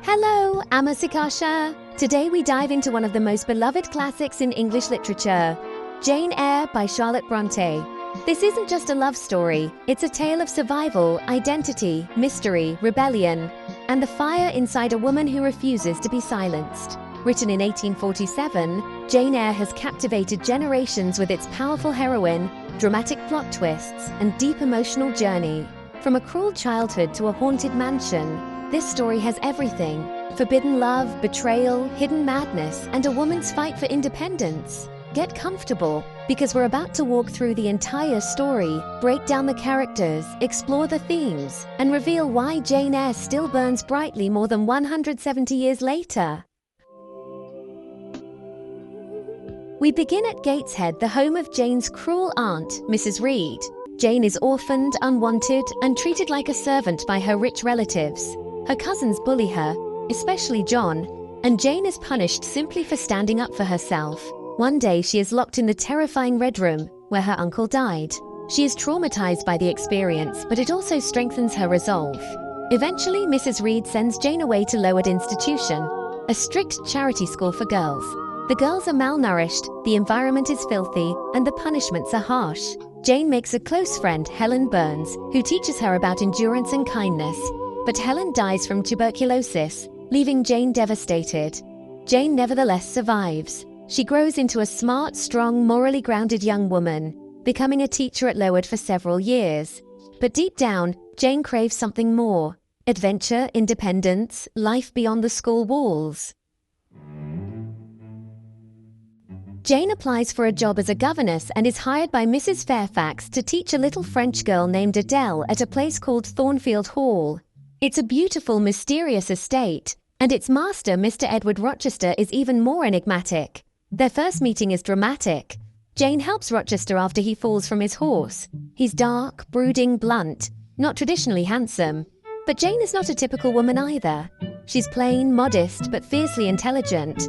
Hello, Amarsikasha! Today we dive into one of the most beloved classics in English literature, Jane Eyre by Charlotte Brontë. This isn't just a love story, it's a tale of survival, identity, mystery, rebellion, and the fire inside a woman who refuses to be silenced. Written in 1847, Jane Eyre has captivated generations with its powerful heroine, dramatic plot twists, and deep emotional journey. From a cruel childhood to a haunted mansion, this story has everything: forbidden love, betrayal, hidden madness, and a woman's fight for independence. Get comfortable, because we're about to walk through the entire story, break down the characters, explore the themes, and reveal why Jane Eyre still burns brightly more than 170 years later. We begin at Gateshead, the home of Jane's cruel aunt, Mrs. Reed. Jane is orphaned, unwanted, and treated like a servant by her rich relatives. Her cousins bully her, especially John, and Jane is punished simply for standing up for herself. One day she is locked in the terrifying Red Room, where her uncle died. She is traumatized by the experience, but it also strengthens her resolve. Eventually, Mrs. Reed sends Jane away to Lowood Institution, a strict charity school for girls. The girls are malnourished, the environment is filthy, and the punishments are harsh. Jane makes a close friend, Helen Burns, who teaches her about endurance and kindness. But Helen dies from tuberculosis, leaving Jane devastated. Jane nevertheless survives. She grows into a smart, strong, morally grounded young woman, becoming a teacher at Lowood for several years. But deep down, Jane craves something more: adventure, independence, life beyond the school walls. Jane applies for a job as a governess and is hired by Mrs. Fairfax to teach a little French girl named Adele at a place called Thornfield Hall. It's a beautiful, mysterious estate, and its master, Mr. Edward Rochester, is even more enigmatic. Their first meeting is dramatic. Jane helps Rochester after he falls from his horse. He's dark, brooding, blunt, not traditionally handsome. But Jane is not a typical woman either. She's plain, modest, but fiercely intelligent.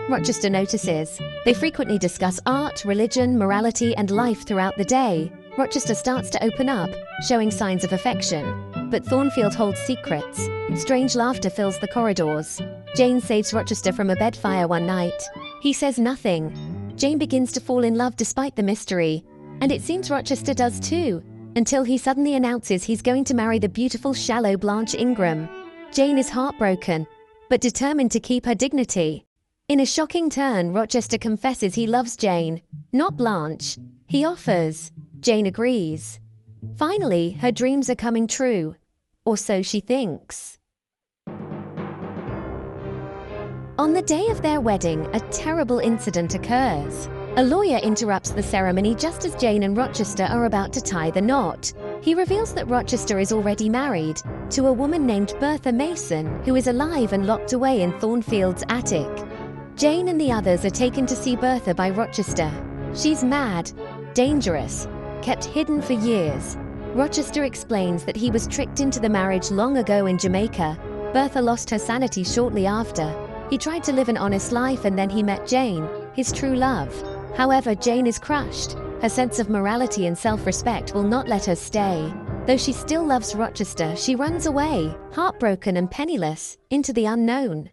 Rochester notices. They frequently discuss art, religion, morality, and life throughout the day. Rochester starts to open up, showing signs of affection. But Thornfield holds secrets. Strange laughter fills the corridors. Jane saves Rochester from a bed fire one night. He says nothing. Jane begins to fall in love despite the mystery. And it seems Rochester does too, until he suddenly announces he's going to marry the beautiful, shallow Blanche Ingram. Jane is heartbroken, but determined to keep her dignity. In a shocking turn, Rochester confesses he loves Jane, not Blanche. He offers. Jane agrees. Finally, her dreams are coming true. Or so she thinks. On the day of their wedding, a terrible incident occurs. A lawyer interrupts the ceremony just as Jane and Rochester are about to tie the knot. He reveals that Rochester is already married to a woman named Bertha Mason, who is alive and locked away in Thornfield's attic. Jane and the others are taken to see Bertha by Rochester. She's mad, dangerous, kept hidden for years. Rochester explains that he was tricked into the marriage long ago in Jamaica. Bertha lost her sanity shortly after. He tried to live an honest life and then he met Jane, his true love. However, Jane is crushed. Her sense of morality and self-respect will not let her stay. Though she still loves Rochester, she runs away, heartbroken and penniless, into the unknown.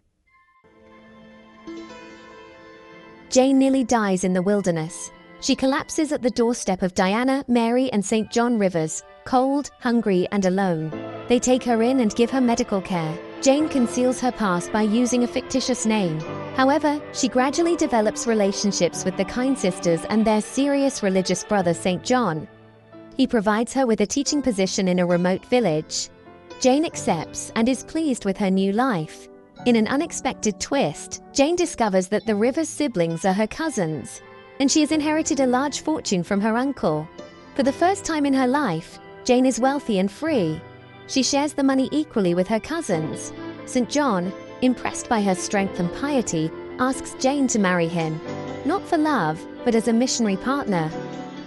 Jane nearly dies in the wilderness. She collapses at the doorstep of Diana, Mary, and St. John rivers, cold, hungry, and alone. They take her in and give her medical care. Jane conceals her past by using a fictitious name. However, she gradually develops relationships with the kind sisters and their serious religious brother, St. John. He provides her with a teaching position in a remote village. Jane accepts and is pleased with her new life. In an unexpected twist, Jane discovers that the Rivers siblings are her cousins, and she has inherited a large fortune from her uncle. For the first time in her life, Jane is wealthy and free. She shares the money equally with her cousins. St. John, impressed by her strength and piety, asks Jane to marry him, not for love, but as a missionary partner.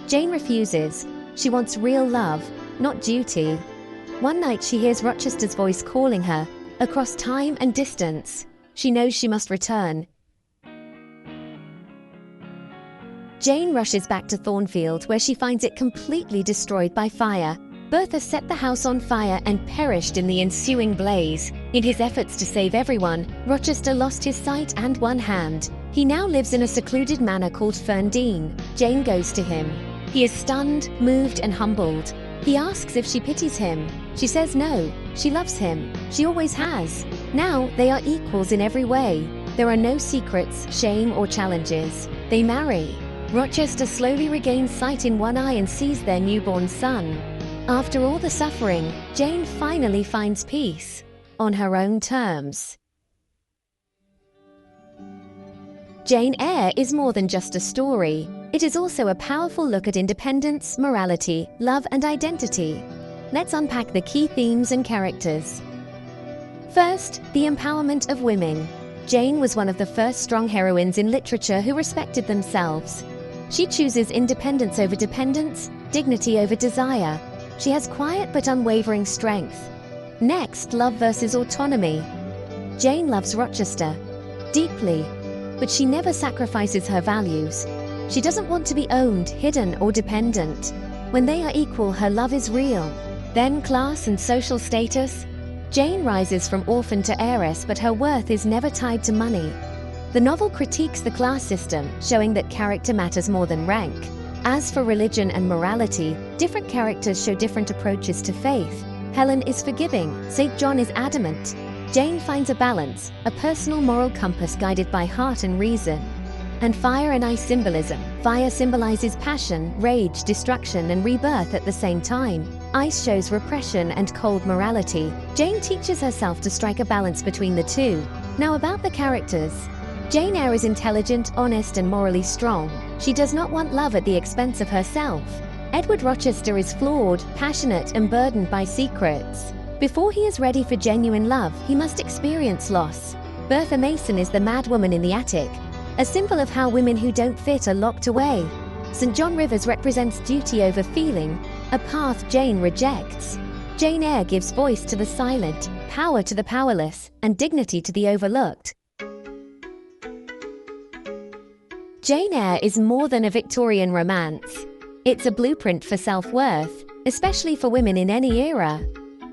Jane refuses. She wants real love, not duty. One night she hears Rochester's voice calling her, across time and distance. She knows she must return. Jane rushes back to Thornfield, where she finds it completely destroyed by fire. Bertha set the house on fire and perished in the ensuing blaze. In his efforts to save everyone, Rochester lost his sight and one hand. He now lives in a secluded manor called Ferndean. Jane goes to him. He is stunned, moved, and humbled. He asks if she pities him. She says no, she loves him. She always has. Now they are equals in every way. There are no secrets, shame, or challenges. They marry. Rochester slowly regains sight in one eye and sees their newborn son. After all the suffering, Jane finally finds peace. On her own terms. Jane Eyre is more than just a story. It is also a powerful look at independence, morality, love, and identity. Let's unpack the key themes and characters. First, the empowerment of women. Jane was one of the first strong heroines in literature who respected themselves. She chooses independence over dependence, dignity over desire. She has quiet but unwavering strength. Next, love versus autonomy. Jane loves Rochester deeply, but she never sacrifices her values. She doesn't want to be owned, hidden, or dependent. When they are equal, her love is real. Then class and social status. Jane rises from orphan to heiress, but her worth is never tied to money. The novel critiques the class system, showing that character matters more than rank. As for religion and morality, different characters show different approaches to faith. Helen is forgiving, St. John is adamant. Jane finds a balance, a personal moral compass guided by heart and reason. And fire and ice symbolism. Fire symbolizes passion, rage, destruction, and rebirth at the same time. Ice shows repression and cold morality. Jane teaches herself to strike a balance between the two. Now about the characters. Jane Eyre is intelligent, honest, and morally strong. She does not want love at the expense of herself. Edward Rochester is flawed, passionate, and burdened by secrets. Before he is ready for genuine love, he must experience loss. Bertha Mason is the mad woman in the attic, a symbol of how women who don't fit are locked away. St. John Rivers represents duty over feeling, a path Jane rejects. Jane Eyre gives voice to the silent, power to the powerless, and dignity to the overlooked. Jane Eyre is more than a Victorian romance. It's a blueprint for self-worth, especially for women in any era.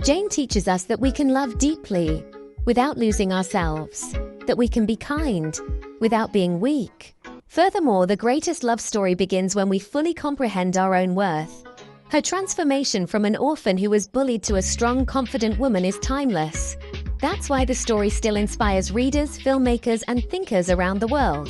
Jane teaches us that we can love deeply, without losing ourselves, that we can be kind, without being weak. Furthermore, the greatest love story begins when we fully comprehend our own worth. Her transformation from an orphan who was bullied to a strong, confident woman is timeless. That's why the story still inspires readers, filmmakers, and thinkers around the world.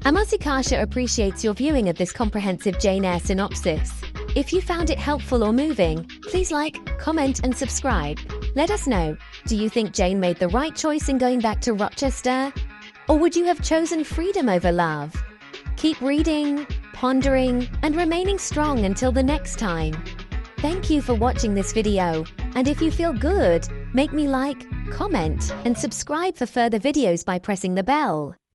Amarsikasha appreciates your viewing of this comprehensive Jane Eyre synopsis. If you found it helpful or moving, please like, comment, and subscribe. Let us know, do you think Jane made the right choice in going back to Rochester? Or would you have chosen freedom over love? Keep reading, pondering, and remaining strong until the next time. Thank you for watching this video, and if you feel good, make me like, comment, and subscribe for further videos by pressing the bell.